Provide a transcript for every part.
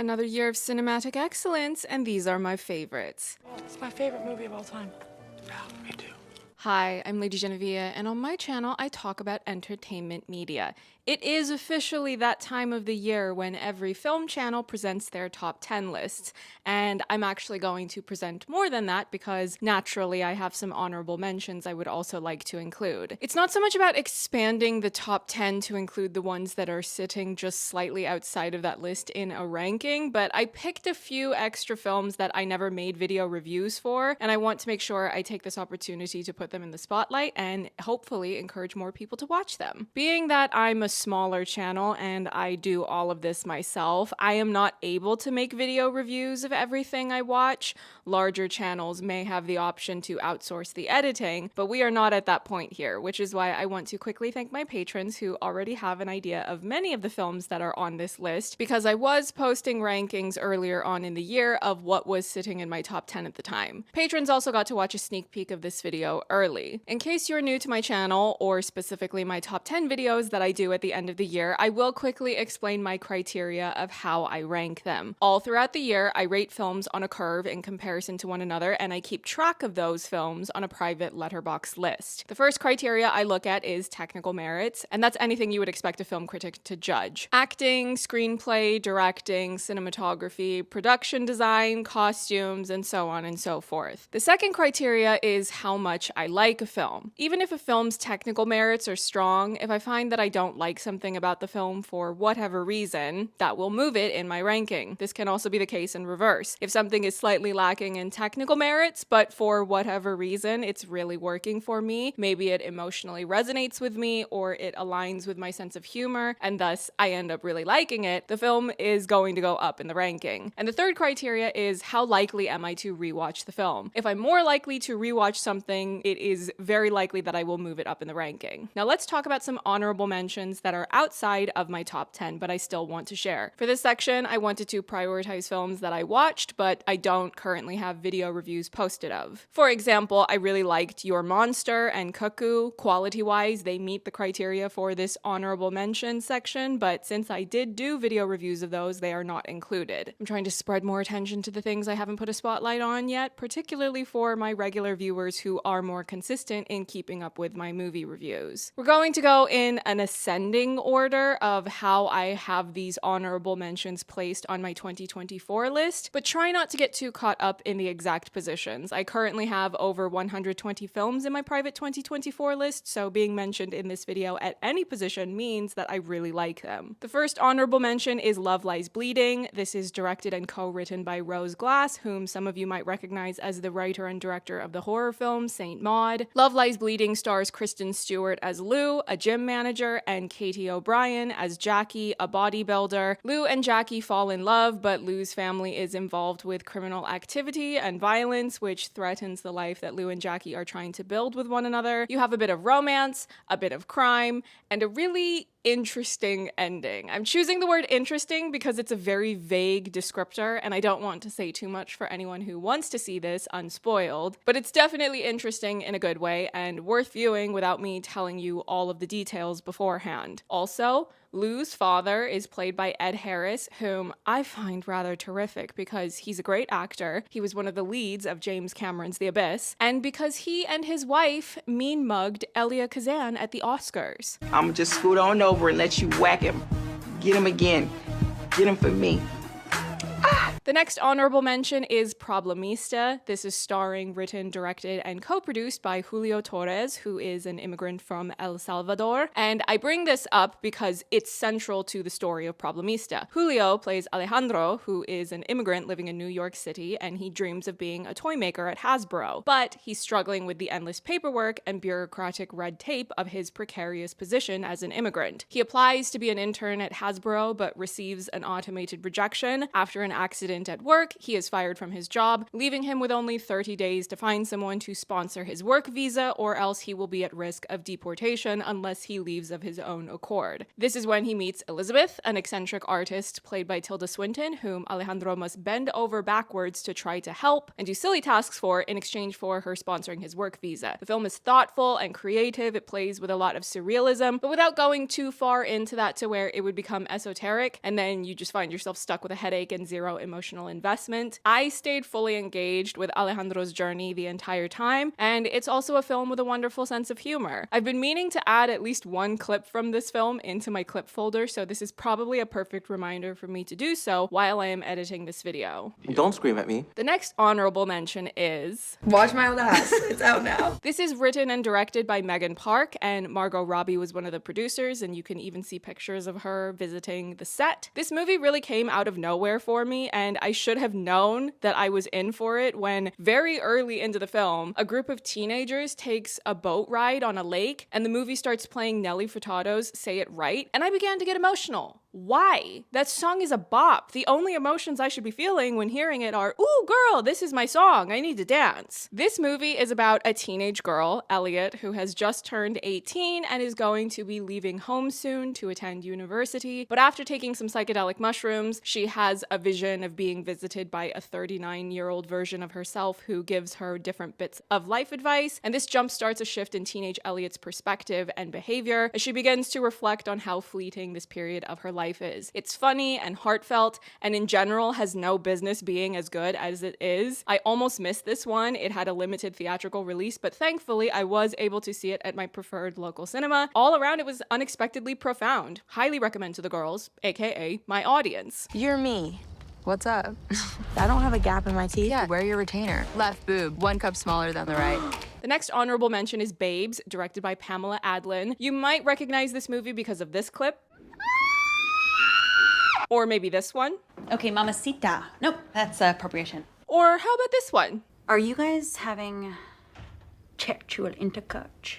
Another year of cinematic excellence, and these are my favorites. It's my favorite movie of all time. Yeah, me too. Hi, I'm Lady Genevieve, and on my channel I talk about entertainment media. It is officially that time of the year when every film channel presents their top 10 lists, and I'm actually going to present more than that because naturally I have some honorable mentions I would also like to include. It's not so much about expanding the top 10 to include the ones that are sitting just slightly outside of that list in a ranking, but I picked a few extra films that I never made video reviews for, and I want to make sure I take this opportunity to put them in the spotlight and hopefully encourage more people to watch them. Being that I'm a smaller channel and I do all of this myself, I am not able to make video reviews of everything I watch. Larger channels may have the option to outsource the editing, but we are not at that point here, which is why I want to quickly thank my patrons who already have an idea of many of the films that are on this list, because I was posting rankings earlier on in the year of what was sitting in my top 10 at the time. Patrons also got to watch a sneak peek of this video early. In case you're new to my channel, or specifically my top 10 videos that I do at the end of the year, I will quickly explain my criteria of how I rank them. All throughout the year, I rate films on a curve in comparison to one another, and I keep track of those films on a private letterbox list. The first criteria I look at is technical merits, and that's anything you would expect a film critic to judge. Acting, screenplay, directing, cinematography, production design, costumes, and so on and so forth. The second criteria is how much I like a film. Even if a film's technical merits are strong, if I find that I don't like something about the film for whatever reason, that will move it in my ranking. This can also be the case in reverse. If something is slightly lacking in technical merits, but for whatever reason it's really working for me, maybe it emotionally resonates with me or it aligns with my sense of humor, and thus I end up really liking it, the film is going to go up in the ranking. And the third criteria is how likely am I to rewatch the film. If I'm more likely to rewatch something, it is very likely that I will move it up in the ranking. Now let's talk about some honorable mentions that are outside of my top 10, but I still want to share. For this section, I wanted to prioritize films that I watched, but I don't currently have video reviews posted of. For example, I really liked Your Monster and Cuckoo. Quality-wise, they meet the criteria for this honorable mention section, but since I did do video reviews of those, they are not included. I'm trying to spread more attention to the things I haven't put a spotlight on yet, particularly for my regular viewers who are more consistent in keeping up with my movie reviews. We're going to go in an ascending order of how I have these honorable mentions placed on my 2024 list, but try not to get too caught up in the exact positions. I currently have over 120 films in my private 2024 list, so being mentioned in this video at any position means that I really like them. The first honorable mention is Love Lies Bleeding. This is directed and co-written by Rose Glass, whom some of you might recognize as the writer and director of the horror film Saint Maud. Love Lies Bleeding stars Kristen Stewart as Lou, a gym manager, and Katie O'Brien as Jackie, a bodybuilder. Lou and Jackie fall in love, but Lou's family is involved with criminal activity and violence, which threatens the life that Lou and Jackie are trying to build with one another. You have a bit of romance, a bit of crime, and a really interesting ending. I'm choosing the word interesting because it's a very vague descriptor and I don't want to say too much for anyone who wants to see this unspoiled, but it's definitely interesting in a good way and worth viewing without me telling you all of the details beforehand. Also, Lou's father is played by Ed Harris, whom I find rather terrific because he's a great actor. He was one of the leads of James Cameron's The Abyss, and because he and his wife mean-mugged Elia Kazan at the Oscars. I'ma just scoot on over and let you whack him. Get him again. Get him for me. The next honorable mention is Problemista. This is starring, written, directed, and co-produced by Julio Torres, who is an immigrant from El Salvador. And I bring this up because it's central to the story of Problemista. Julio plays Alejandro, who is an immigrant living in New York City, and he dreams of being a toy maker at Hasbro. But he's struggling with the endless paperwork and bureaucratic red tape of his precarious position as an immigrant. He applies to be an intern at Hasbro, but receives an automated rejection after an accident incident at work, he is fired from his job, leaving him with only 30 days to find someone to sponsor his work visa, or else he will be at risk of deportation unless he leaves of his own accord. This is when he meets Elizabeth, an eccentric artist played by Tilda Swinton, whom Alejandro must bend over backwards to try to help and do silly tasks for in exchange for her sponsoring his work visa. The film is thoughtful and creative. It plays with a lot of surrealism, but without going too far into that to where it would become esoteric and then you just find yourself stuck with a headache and zero emotional investment. I stayed fully engaged with Alejandro's journey the entire time, and it's also a film with a wonderful sense of humor. I've been meaning to add at least one clip from this film into my clip folder, so this is probably a perfect reminder for me to do so while I am editing this video. Don't scream at me. The next honorable mention is... Watch My Old Ass. It's out now. This is written and directed by Megan Park, and Margot Robbie was one of the producers, and you can even see pictures of her visiting the set. This movie really came out of nowhere for me, and I should have known that I was in for it when very early into the film, a group of teenagers takes a boat ride on a lake, and the movie starts playing Nelly Furtado's Say It Right, and I began to get emotional. Why? That song is a bop. The only emotions I should be feeling when hearing it are, ooh, girl, this is my song. I need to dance. This movie is about a teenage girl, Elliot, who has just turned 18 and is going to be leaving home soon to attend university. But after taking some psychedelic mushrooms, she has a vision of being visited by a 39-year-old version of herself who gives her different bits of life advice. And this jumpstarts a shift in teenage Elliot's perspective and behavior as she begins to reflect on how fleeting this period of her life is. It's funny and heartfelt, and in general has no business being as good as it is. I almost missed this one. It had a limited theatrical release, but thankfully I was able to see it at my preferred local cinema. All around, it was unexpectedly profound. Highly recommend to the girls, aka my audience. You're me. What's up? I don't have a gap in my teeth. Yeah, wear your retainer. Left boob, 1 cup smaller than the right. The next honorable mention is Babes, directed by Pamela Adlon. You might recognize this movie because of this clip. Or maybe this one. Okay, mamacita. Nope, that's appropriation. Or how about this one? Are you guys having sexual intercourse?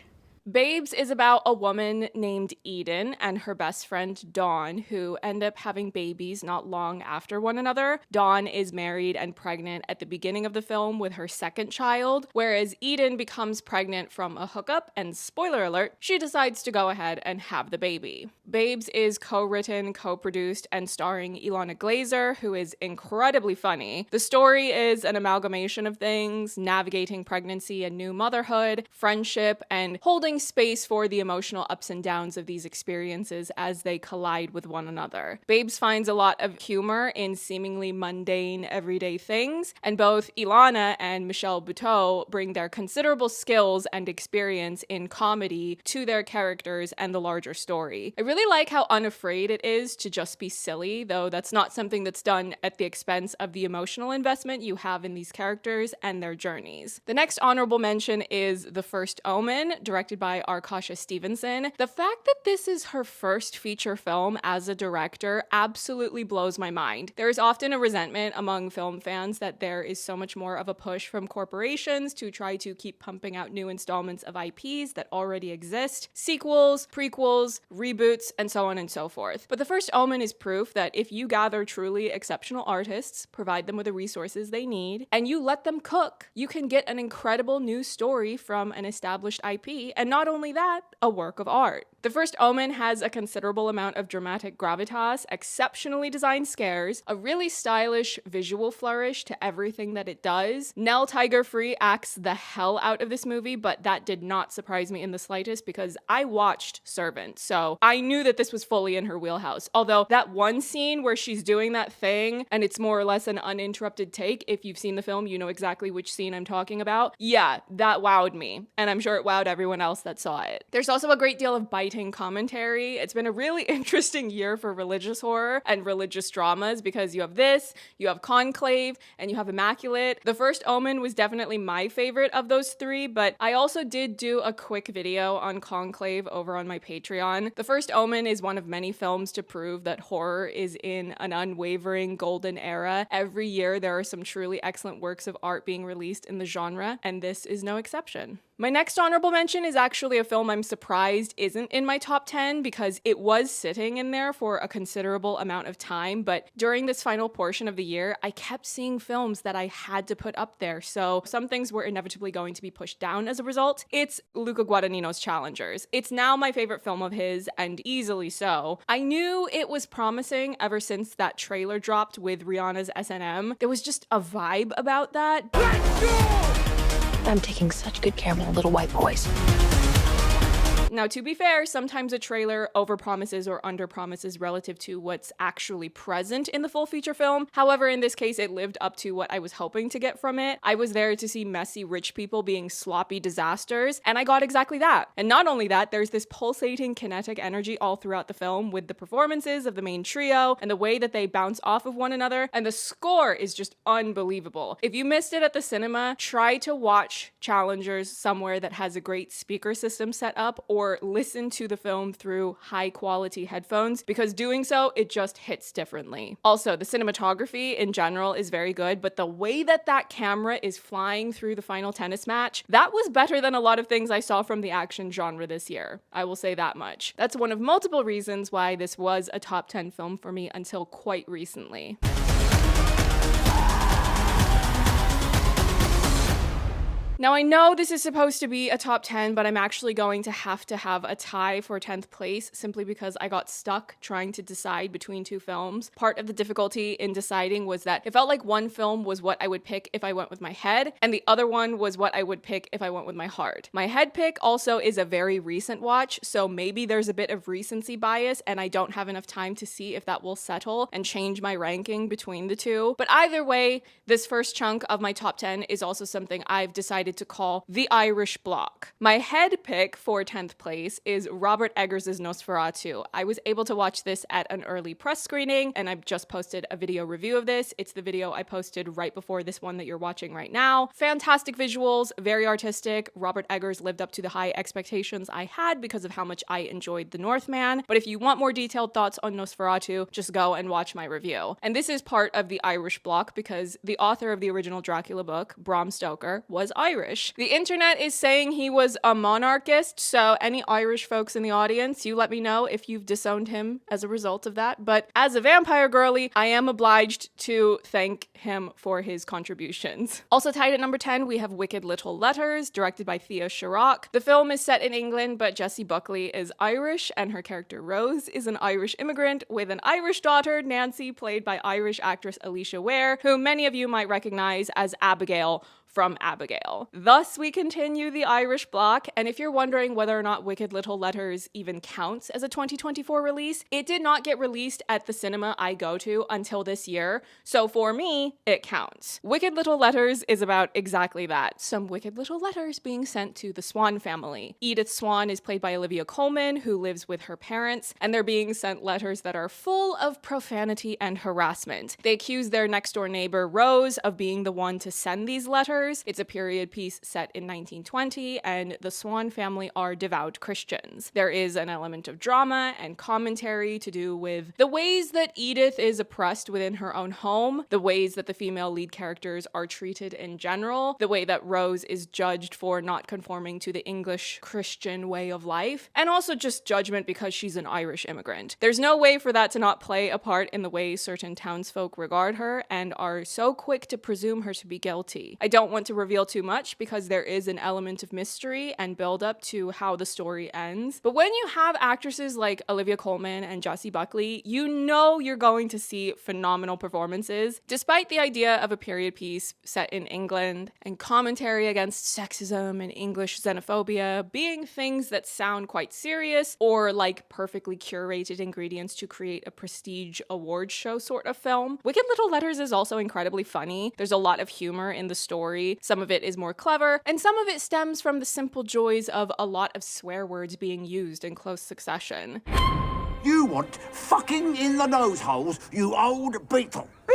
Babes is about a woman named Eden and her best friend Dawn, who end up having babies not long after one another. Dawn is married and pregnant at the beginning of the film with her second child, whereas Eden becomes pregnant from a hookup, and spoiler alert, she decides to go ahead and have the baby. Babes is co-written, co-produced, and starring Ilana Glazer, who is incredibly funny. The story is an amalgamation of things, navigating pregnancy and new motherhood, friendship, and holding space for the emotional ups and downs of these experiences as they collide with one another. Babes finds a lot of humor in seemingly mundane, everyday things, and both Ilana and Michelle Buteau bring their considerable skills and experience in comedy to their characters and the larger story. I really like how unafraid it is to just be silly, though that's not something that's done at the expense of the emotional investment you have in these characters and their journeys. The next honorable mention is The First Omen, directed by Arkasha Stevenson. The fact that this is her first feature film as a director absolutely blows my mind. There is often a resentment among film fans that there is so much more of a push from corporations to try to keep pumping out new installments of IPs that already exist, sequels, prequels, reboots, and so on and so forth. But The First Omen is proof that if you gather truly exceptional artists, provide them with the resources they need, and you let them cook, you can get an incredible new story from an established IP, and not only that, a work of art. The First Omen has a considerable amount of dramatic gravitas, exceptionally designed scares, a really stylish visual flourish to everything that it does. Nell Tiger-Free acts the hell out of this movie, but that did not surprise me in the slightest because I watched Servant, so I knew that this was fully in her wheelhouse. Although that one scene where she's doing that thing and it's more or less an uninterrupted take, if you've seen the film, you know exactly which scene I'm talking about. Yeah, that wowed me, and I'm sure it wowed everyone else that saw it. There's also a great deal of biting commentary. It's been a really interesting year for religious horror and religious dramas because you have this, you have Conclave, and you have Immaculate. The First Omen was definitely my favorite of those three, but I also did do a quick video on Conclave over on my Patreon. The First Omen is one of many films to prove that horror is in an unwavering golden era. Every year there are some truly excellent works of art being released in the genre, and this is no exception. My next honorable mention is actually a film I'm surprised isn't in my top 10 because it was sitting in there for a considerable amount of time, but during this final portion of the year, I kept seeing films that I had to put up there, so some things were inevitably going to be pushed down as a result. It's Luca Guadagnino's Challengers. It's now my favorite film of his, and easily so. I knew it was promising ever since that trailer dropped with Rihanna's S&M. There was just a vibe about that. I'm taking such good care of my little white boys. Now, to be fair, sometimes a trailer overpromises or underpromises relative to what's actually present in the full feature film. However, in this case, it lived up to what I was hoping to get from it. I was there to see messy rich people being sloppy disasters, and I got exactly that. And not only that, there's this pulsating kinetic energy all throughout the film with the performances of the main trio and the way that they bounce off of one another, and the score is just unbelievable. If you missed it at the cinema, try to watch Challengers somewhere that has a great speaker system set up, or listen to the film through high quality headphones, because doing so, it just hits differently. Also, the cinematography in general is very good, but the way that that camera is flying through the final tennis match, that was better than a lot of things I saw from the action genre this year. I will say that much. That's one of multiple reasons why this was a top 10 film for me until quite recently. Now, I know this is supposed to be a top 10, but I'm actually going to have a tie for 10th place simply because I got stuck trying to decide between two films. Part of the difficulty in deciding was that it felt like one film was what I would pick if I went with my head, and the other one was what I would pick if I went with my heart. My head pick also is a very recent watch, so maybe there's a bit of recency bias and I don't have enough time to see if that will settle and change my ranking between the two. But either way, this first chunk of my top 10 is also something I've decided to call the Irish block. My head pick for 10th place is Robert Eggers' Nosferatu. I was able to watch this at an early press screening, and I've just posted a video review of this. It's the video I posted right before this one that you're watching right now. Fantastic visuals, very artistic. Robert Eggers lived up to the high expectations I had because of how much I enjoyed The Northman. But if you want more detailed thoughts on Nosferatu, just go and watch my review. And this is part of the Irish block because the author of the original Dracula book, Bram Stoker, was Irish. The internet is saying he was a monarchist, so any Irish folks in the audience, you let me know if you've disowned him as a result of that. But as a vampire girly, I am obliged to thank him for his contributions. Also tied at number 10, we have Wicked Little Letters, directed by Thea Sharrock. The film is set in England, but Jessie Buckley is Irish, and her character Rose is an Irish immigrant with an Irish daughter, Nancy, played by Irish actress Alicia Ware, who many of you might recognize as Abigail from Abigail. Thus, we continue the Irish block, and if you're wondering whether or not Wicked Little Letters even counts as a 2024 release, it did not get released at the cinema I go to until this year, so for me, it counts. Wicked Little Letters is about exactly that, some wicked little letters being sent to the Swan family. Edith Swan is played by Olivia Colman, who lives with her parents, and they're being sent letters that are full of profanity and harassment. They accuse their next-door neighbor, Rose, of being the one to send these letters. It's a period piece set in 1920, and the Swan family are devout Christians. There is an element of drama and commentary to do with the ways that Edith is oppressed within her own home, the ways that the female lead characters are treated in general, the way that Rose is judged for not conforming to the English Christian way of life, and also just judgment because she's an Irish immigrant. There's no way for that to not play a part in the way certain townsfolk regard her and are so quick to presume her to be guilty. I don't want to reveal too much because there is an element of mystery and build up to how the story ends. But when you have actresses like Olivia Colman and Jessie Buckley, you know you're going to see phenomenal performances. Despite the idea of a period piece set in England and commentary against sexism and English xenophobia being things that sound quite serious or like perfectly curated ingredients to create a prestige award show sort of film, Wicked Little Letters is also incredibly funny. There's a lot of humor in the story. Some of it is more clever, and some of it stems from the simple joys of a lot of swear words being used in close succession. You want fucking in the nose holes, you old beetle. Be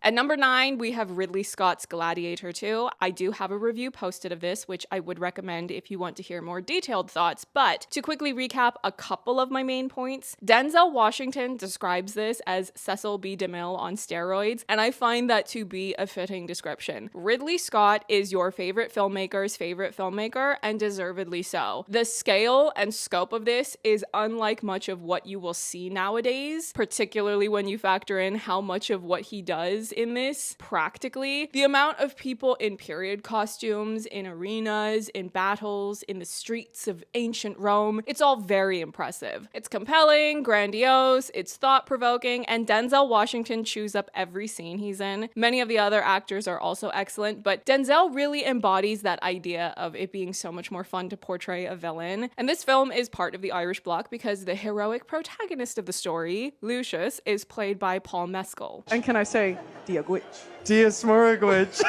At number 9, we have Ridley Scott's Gladiator 2. I do have a review posted of this, which I would recommend if you want to hear more detailed thoughts, but to quickly recap a couple of my main points, Denzel Washington describes this as Cecil B. DeMille on steroids, and I find that to be a fitting description. Ridley Scott is your favorite filmmaker's favorite filmmaker, and deservedly so. The scale and scope of this is unlike much of what you will see nowadays, particularly when you factor in how much of what he does in this practically. The amount of people in period costumes, in arenas, in battles, in the streets of ancient Rome, it's all very impressive. It's compelling, grandiose, it's thought-provoking, and Denzel Washington chews up every scene he's in. Many of the other actors are also excellent, but Denzel really embodies that idea of it being so much more fun to portray a villain. And this film is part of the Irish bloc because the heroic protagonist of the story, Lucius, is played by Paul Mescal. And can I say, Diagwitch? Diasmurgwitch.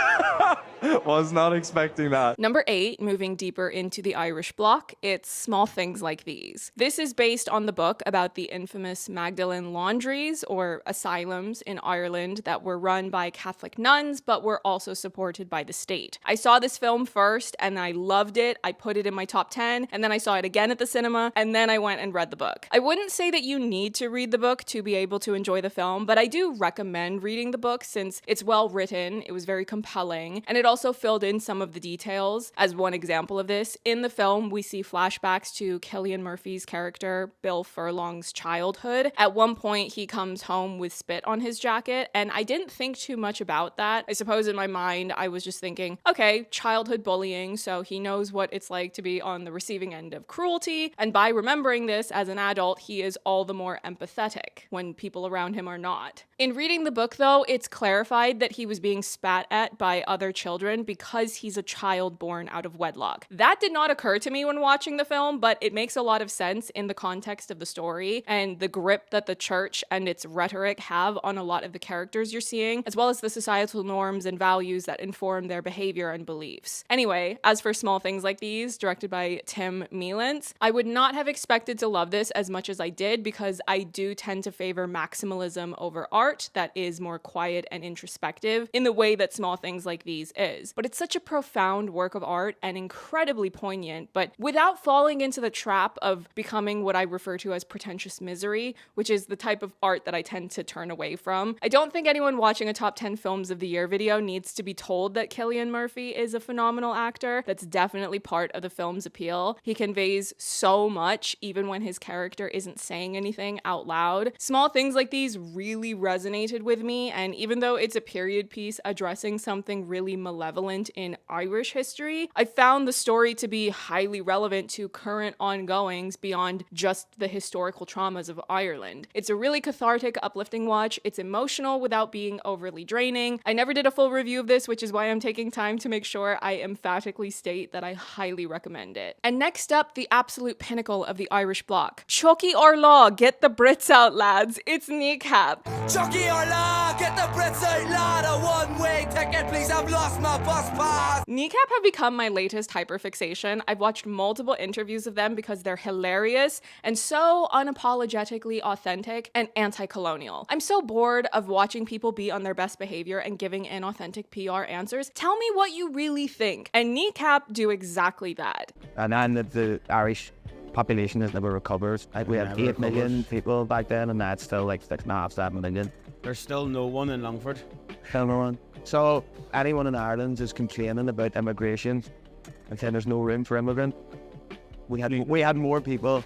Was not expecting that. Number 8, moving deeper into the Irish bloc, it's Small Things Like These. This is based on the book about the infamous Magdalen laundries, or asylums, in Ireland that were run by Catholic nuns but were also supported by the state. I saw this film first and I loved it. I put it in my top 10, and then I saw it again at the cinema, and then I went and read the book. I wouldn't say that you need to read the book to be able to enjoy the film, but I do recommend reading the book since it's well written, it was very compelling, and it also filled in some of the details. As one example of this, in the film we see flashbacks to Cillian Murphy's character Bill Furlong's childhood. At one point he comes home with spit on his jacket, and I didn't think too much about that. I suppose in my mind I was just thinking, okay, childhood bullying, so he knows what it's like to be on the receiving end of cruelty, and by remembering this as an adult he is all the more empathetic when people around him are not. In reading the book though, it's clarified that he was being spat at by other children because he's a child born out of wedlock. That did not occur to me when watching the film, but it makes a lot of sense in the context of the story and the grip that the church and its rhetoric have on a lot of the characters you're seeing, as well as the societal norms and values that inform their behavior and beliefs. Anyway, as for Small Things Like These, directed by Tim Mealance, I would not have expected to love this as much as I did because I do tend to favor maximalism over art that is more quiet and introspective in the way that Small Things Like These is. But it's such a profound work of art and incredibly poignant, but without falling into the trap of becoming what I refer to as pretentious misery, which is the type of art that I tend to turn away from. I don't think anyone watching a top 10 films of the year video needs to be told that Cillian Murphy is a phenomenal actor. That's definitely part of the film's appeal. He conveys so much even when his character isn't saying anything out loud. Small Things Like These really resonated with me, and even though it's a period piece addressing something really malevolent in Irish history, I found the story to be highly relevant to current ongoings beyond just the historical traumas of Ireland. It's a really cathartic, uplifting watch. It's emotional without being overly draining. I never did a full review of this, which is why I'm taking time to make sure I emphatically state that I highly recommend it. And next up, the absolute pinnacle of the Irish bloc. Chucky or Law, get the Brits out, lads. It's Kneecap. Chucky or Law, get the Brits out, lad. A one-way ticket, please. I've lost my bus pass. Kneecap have become my latest hyperfixation. I've watched multiple interviews of them because they're hilarious and so unapologetically authentic and anti-colonial. I'm so bored of watching people be on their best behavior and giving inauthentic PR answers. Tell me what you really think. And Kneecap do exactly that. And then the Irish population has never recovered. We had 8 million people back then, and now it's still like 6.5, 7 million. There's still no one in Longford. Still no one. So anyone in Ireland is complaining about immigration and saying there's no room for immigrants. We had more people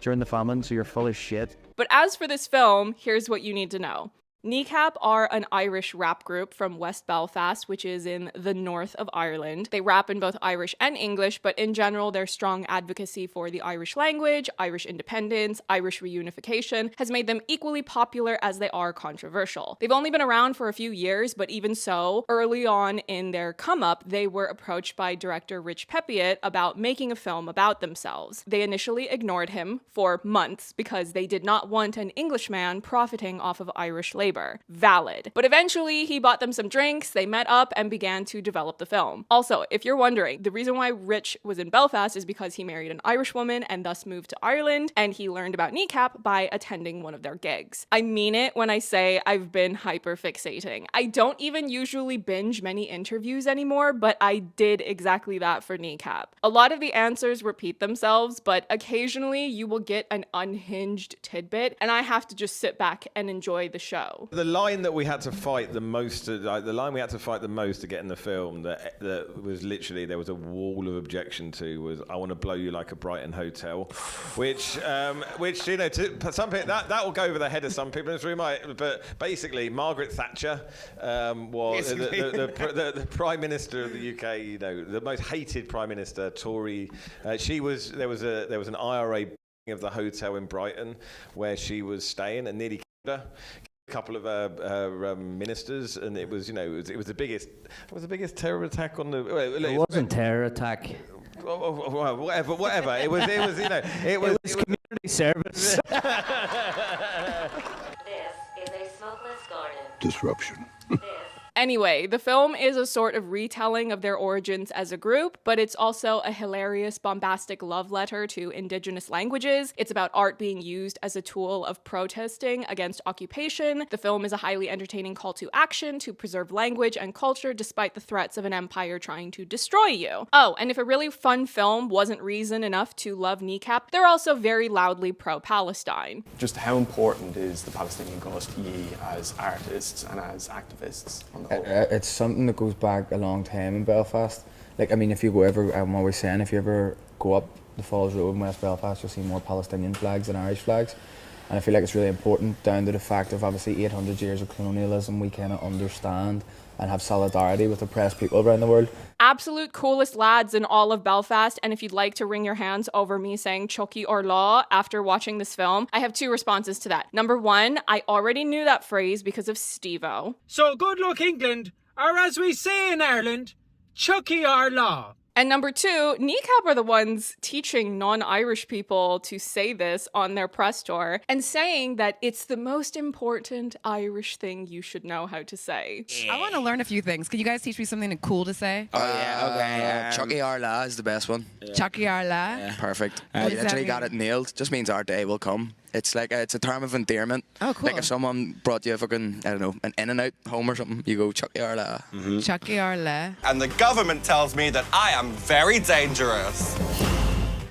during the famine, so you're full of shit. But as for this film, here's what you need to know. Kneecap are an Irish rap group from West Belfast, which is in the north of Ireland. They rap in both Irish and English, but in general, their strong advocacy for the Irish language, Irish independence, Irish reunification has made them equally popular as they are controversial. They've only been around for a few years, but even so, early on in their come-up, they were approached by director Rich Pepiot about making a film about themselves. They initially ignored him for months because they did not want an Englishman profiting off of Irish labor. neighbor. Valid. But eventually, he bought them some drinks, they met up, and began to develop the film. Also, if you're wondering, the reason why Rich was in Belfast is because he married an Irish woman and thus moved to Ireland, and he learned about Kneecap by attending one of their gigs. I mean it when I say I've been hyperfixating. I don't even usually binge many interviews anymore, but I did exactly that for Kneecap. A lot of the answers repeat themselves, but occasionally you will get an unhinged tidbit, and I have to just sit back and enjoy the show. The line that we had to fight the most, to get in the film, that was literally, there was a wall of objection to, was "I want to blow you like a Brighton hotel," which you know, to some people that will go over the head of some people in this room. But basically, Margaret Thatcher was the Prime Minister of the UK. You know, the most hated Prime Minister, Tory. There was an IRA of the hotel in Brighton where she was staying, and nearly killed her. A couple of ministers, and it was the biggest terror attack on the. It wasn't terror attack. Whatever. It was community service. This is a smokeless garden. Disruption. Anyway, the film is a sort of retelling of their origins as a group, but it's also a hilarious, bombastic love letter to indigenous languages. It's about art being used as a tool of protesting against occupation. The film is a highly entertaining call to action to preserve language and culture despite the threats of an empire trying to destroy you. Oh, and if a really fun film wasn't reason enough to love Kneecap, they're also very loudly pro-Palestine. Just how important is the Palestinian cause to ye as artists and as activists? It's something that goes back a long time in Belfast. Like, I mean, if you go ever, I'm always saying, if you ever go up the Falls Road in West Belfast, you'll see more Palestinian flags than Irish flags. And I feel like it's really important, down to the fact of obviously 800 years of colonialism, we kind of understand and have solidarity with oppressed people around the world. Absolute coolest lads in all of Belfast, and if you'd like to wring your hands over me saying Chucky or Law after watching this film, I have two responses to that. Number one, I already knew that phrase because of Steve-O. So good luck England, or as we say in Ireland, Chucky or Law. And number two, Kneecap are the ones teaching non-Irish people to say this on their press tour and saying that it's the most important Irish thing you should know how to say. I want to learn a few things. Can you guys teach me something cool to say? Oh, yeah, okay. Chucky or La is the best one. Yeah. Chucky or La? Yeah. Perfect. You literally got it nailed. Just means our day will come. It's like it's a term of endearment. Oh, cool. Like if someone brought you a fucking, I don't know, an In-N-Out home or something, you go Chucky or La. Chucky or La. And the government tells me that I am very dangerous.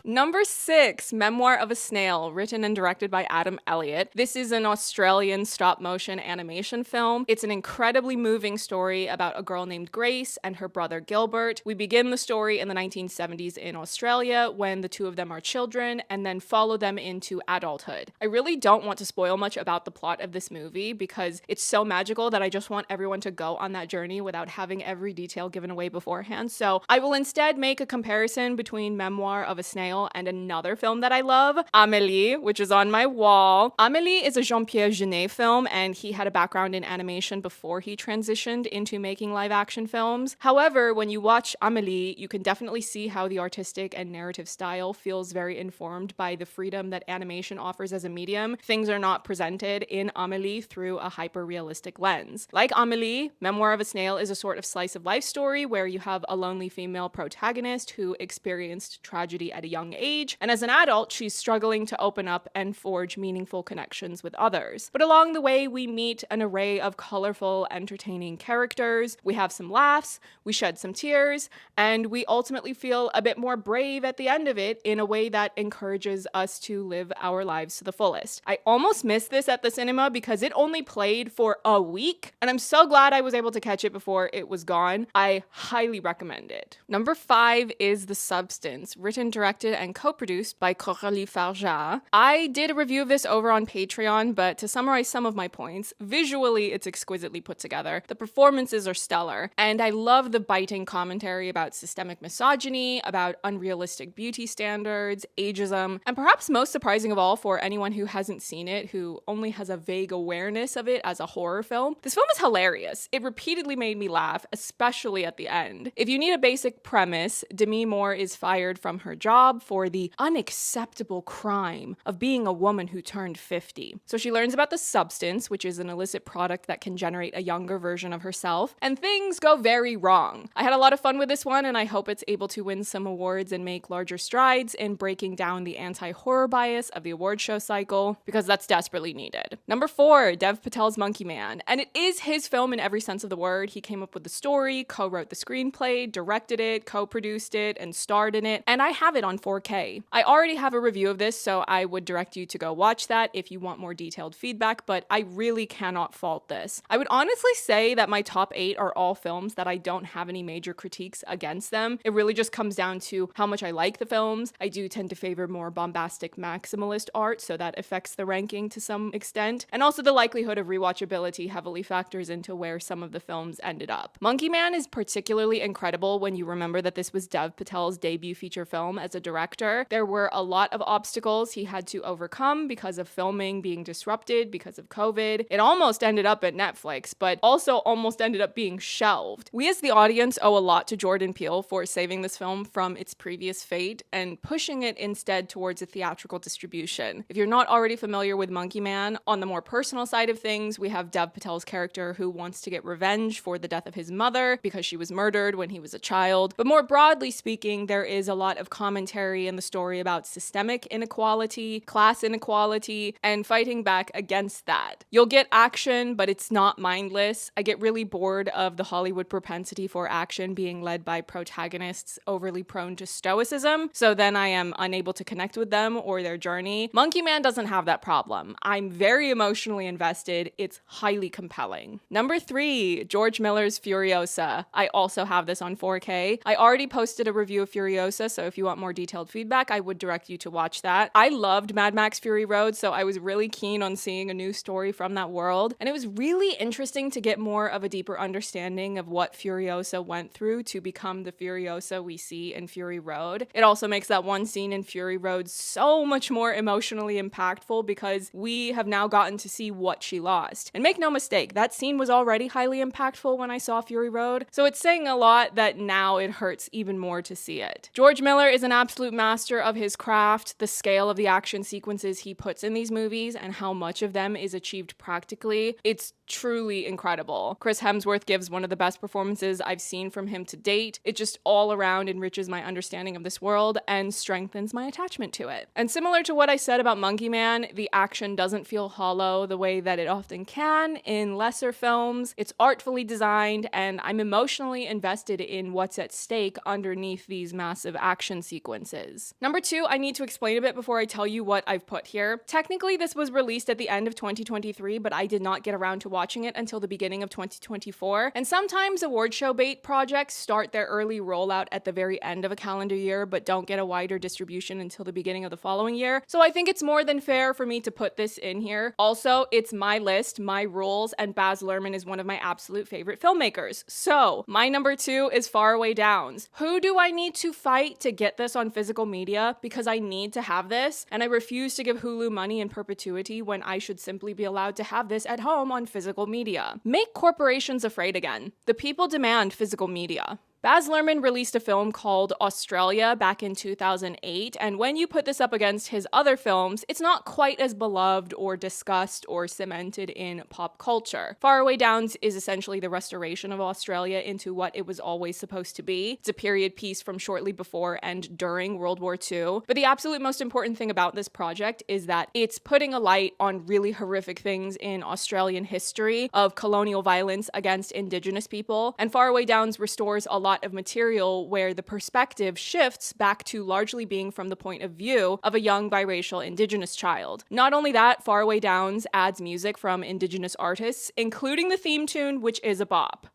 Number 6, Memoir of a Snail, written and directed by Adam Elliott. This is an Australian stop-motion animation film. It's an incredibly moving story about a girl named Grace and her brother Gilbert. We begin the story in the 1970s in Australia when the two of them are children, and then follow them into adulthood. I really don't want to spoil much about the plot of this movie because it's so magical that I just want everyone to go on that journey without having every detail given away beforehand. So I will instead make a comparison between Memoir of a Snail and another film that I love, Amélie, which is on my wall. Amélie is a Jean-Pierre Jeunet film, and he had a background in animation before he transitioned into making live-action films. However, when you watch Amélie, you can definitely see how the artistic and narrative style feels very informed by the freedom that animation offers as a medium. Things are not presented in Amélie through a hyper-realistic lens. Like Amélie, Memoir of a Snail is a sort of slice-of-life story where you have a lonely female protagonist who experienced tragedy at a young age, and as an adult, she's struggling to open up and forge meaningful connections with others. But along the way, we meet an array of colorful, entertaining characters, we have some laughs, we shed some tears, and we ultimately feel a bit more brave at the end of it in a way that encourages us to live our lives to the fullest. I almost missed this at the cinema because it only played for a week, and I'm so glad I was able to catch it before it was gone. I highly recommend it. Number 5 is The Substance, written, directed, and co-produced by Coralie Farja. I did a review of this over on Patreon, but to summarize some of my points, visually it's exquisitely put together. The performances are stellar, and I love the biting commentary about systemic misogyny, about unrealistic beauty standards, ageism, and perhaps most surprising of all for anyone who hasn't seen it, who only has a vague awareness of it as a horror film, this film is hilarious. It repeatedly made me laugh, especially at the end. If you need a basic premise, Demi Moore is fired from her job for the unacceptable crime of being a woman who turned 50. So she learns about the substance, which is an illicit product that can generate a younger version of herself, and things go very wrong. I had a lot of fun with this one, and I hope it's able to win some awards and make larger strides in breaking down the anti-horror bias of the award show cycle, because that's desperately needed. Number 4, Dev Patel's Monkey Man, and it is his film in every sense of the word. He came up with the story, co-wrote the screenplay, directed it, co-produced it, and starred in it, and I have it on 4K. I already have a review of this, so I would direct you to go watch that if you want more detailed feedback, but I really cannot fault this. I would honestly say that my top 8 are all films that I don't have any major critiques against them. It really just comes down to how much I like the films. I do tend to favor more bombastic maximalist art, so that affects the ranking to some extent, and also the likelihood of rewatchability heavily factors into where some of the films ended up. Monkey Man is particularly incredible when you remember that this was Dev Patel's debut feature film as a director. There were a lot of obstacles he had to overcome because of filming being disrupted because of COVID. It almost ended up at Netflix, but also almost ended up being shelved. We as the audience owe a lot to Jordan Peele for saving this film from its previous fate and pushing it instead towards a theatrical distribution. If you're not already familiar with Monkey Man, on the more personal side of things, we have Dev Patel's character who wants to get revenge for the death of his mother because she was murdered when he was a child. But more broadly speaking, there is a lot of commentary in the story about systemic inequality, class inequality, and fighting back against that. You'll get action, but it's not mindless. I get really bored of the Hollywood propensity for action being led by protagonists overly prone to stoicism, so then I am unable to connect with them or their journey. Monkey Man doesn't have that problem. I'm very emotionally invested. It's highly compelling. Number 3, George Miller's Furiosa. I also have this on 4K. I already posted a review of Furiosa, so if you want more detailed feedback, I would direct you to watch that. I loved Mad Max Fury Road, so I was really keen on seeing a new story from that world, and it was really interesting to get more of a deeper understanding of what Furiosa went through to become the Furiosa we see in Fury Road. It also makes that one scene in Fury Road so much more emotionally impactful because we have now gotten to see what she lost. And make no mistake, that scene was already highly impactful when I saw Fury Road, so it's saying a lot that now it hurts even more to see it. George Miller is an absolute master of his craft. The scale of the action sequences he puts in these movies and how much of them is achieved practically, it's truly incredible. Chris Hemsworth gives one of the best performances I've seen from him to date. It just all around enriches my understanding of this world and strengthens my attachment to it. And similar to what I said about Monkey Man, the action doesn't feel hollow the way that it often can in lesser films. It's artfully designed, and I'm emotionally invested in what's at stake underneath these massive action sequences. Number 2, I need to explain a bit before I tell you what I've put here. Technically, this was released at the end of 2023, but I did not get around to watching it until the beginning of 2024. And sometimes award show bait projects start their early rollout at the very end of a calendar year, but don't get a wider distribution until the beginning of the following year. So I think it's more than fair for me to put this in here. Also, it's my list, my rules, and Baz Luhrmann is one of my absolute favorite filmmakers. So my number 2 is Faraway Downs. Who do I need to fight to get this on physical media? Because I need to have this, and I refuse to give Hulu money in perpetuity when I should simply be allowed to have this at home on physical media. Make corporations afraid again. The people demand physical media. Baz Luhrmann released a film called Australia back in 2008, and when you put this up against his other films, it's not quite as beloved or discussed or cemented in pop culture. Faraway Downs is essentially the restoration of Australia into what it was always supposed to be. It's a period piece from shortly before and during World War II, but the absolute most important thing about this project is that it's putting a light on really horrific things in Australian history of colonial violence against Indigenous people, and Faraway Downs restores a lot of material where the perspective shifts back to largely being from the point of view of a young biracial Indigenous child. Not only that, Faraway Downs adds music from Indigenous artists, including the theme tune, which is a bop.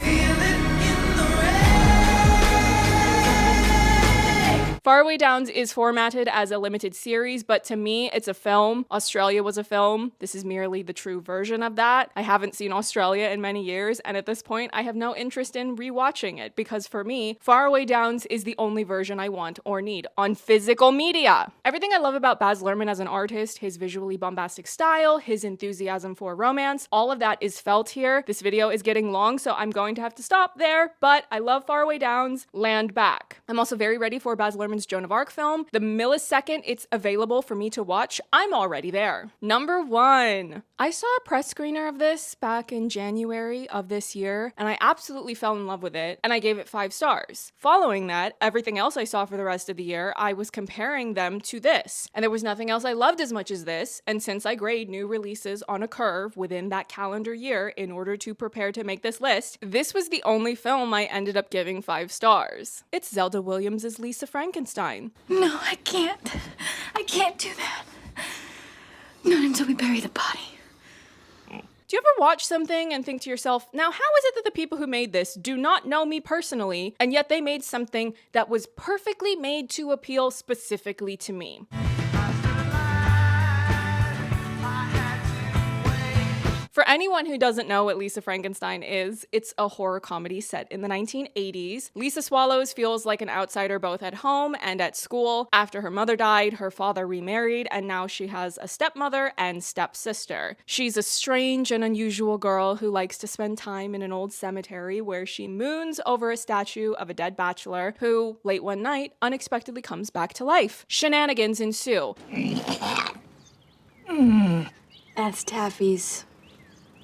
Faraway Downs is formatted as a limited series, but to me, it's a film. Australia was a film. This is merely the true version of that. I haven't seen Australia in many years, and at this point, I have no interest in rewatching it, because for me, Faraway Downs is the only version I want or need on physical media. Everything I love about Baz Luhrmann as an artist, his visually bombastic style, his enthusiasm for romance, all of that is felt here. This video is getting long, so I'm going to have to stop there, but I love Faraway Downs. Land back. I'm also very ready for Baz Luhrmann's Williams Joan of Arc film, the millisecond it's available for me to watch, I'm already there. Number 1. I saw a press screener of this back in January of this year, and I absolutely fell in love with it, and I gave it 5 stars. Following that, everything else I saw for the rest of the year, I was comparing them to this, and there was nothing else I loved as much as this, and since I grade new releases on a curve within that calendar year in order to prepare to make this list, this was the only film I ended up giving 5 stars. It's Zelda Williams' Lisa Frankenstein. No, I can't. I can't do that. Not until we bury the body. Do you ever watch something and think to yourself, now how is it that the people who made this do not know me personally, and yet they made something that was perfectly made to appeal specifically to me? For anyone who doesn't know what Lisa Frankenstein is, it's a horror comedy set in the 1980s. Lisa Swallows feels like an outsider both at home and at school. After her mother died, her father remarried, and now she has a stepmother and stepsister. She's a strange and unusual girl who likes to spend time in an old cemetery where she moons over a statue of a dead bachelor who, late one night, unexpectedly comes back to life. Shenanigans ensue. That's Taffy's.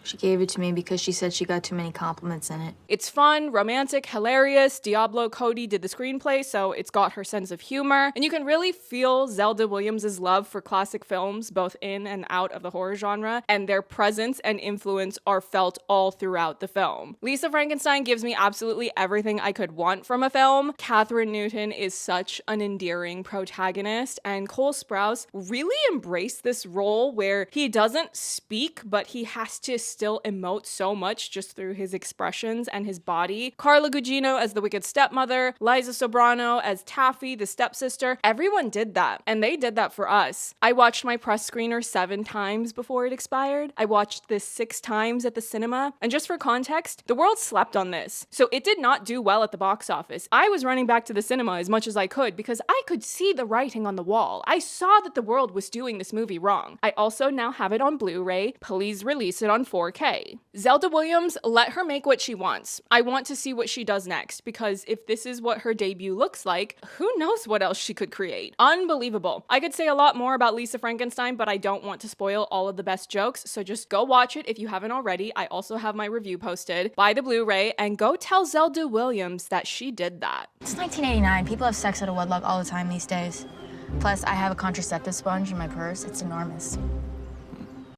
She gave it to me because she said she got too many compliments in it. It's fun, romantic, hilarious. Diablo Cody did the screenplay, so it's got her sense of humor. And you can really feel Zelda Williams' love for classic films, both in and out of the horror genre, and their presence and influence are felt all throughout the film. Lisa Frankenstein gives me absolutely everything I could want from a film. Katherine Newton is such an endearing protagonist, and Cole Sprouse really embraced this role where he doesn't speak, but he has to still emote so much just through his expressions and his body. Carla Gugino as the wicked stepmother, Liza Sobrano as Taffy, the stepsister. Everyone did that, and they did that for us. I watched my press screener 7 times before it expired. I watched this 6 times at the cinema, and just for context, the world slept on this, so it did not do well at the box office. I was running back to the cinema as much as I could because I could see the writing on the wall. I saw that the world was doing this movie wrong. I also now have it on Blu-ray. Please release it on 4K. Zelda Williams, let her make what she wants. I want to see what she does next, because if this is what her debut looks like, who knows what else she could create. Unbelievable. I could say a lot more about Lisa Frankenstein, but I don't want to spoil all of the best jokes, so just go watch it if you haven't already. I also have my review posted. Buy the Blu-ray and go tell Zelda Williams that she did that. It's 1989. People have sex out of wedlock all the time these days. Plus, I have a contraceptive sponge in my purse. It's enormous.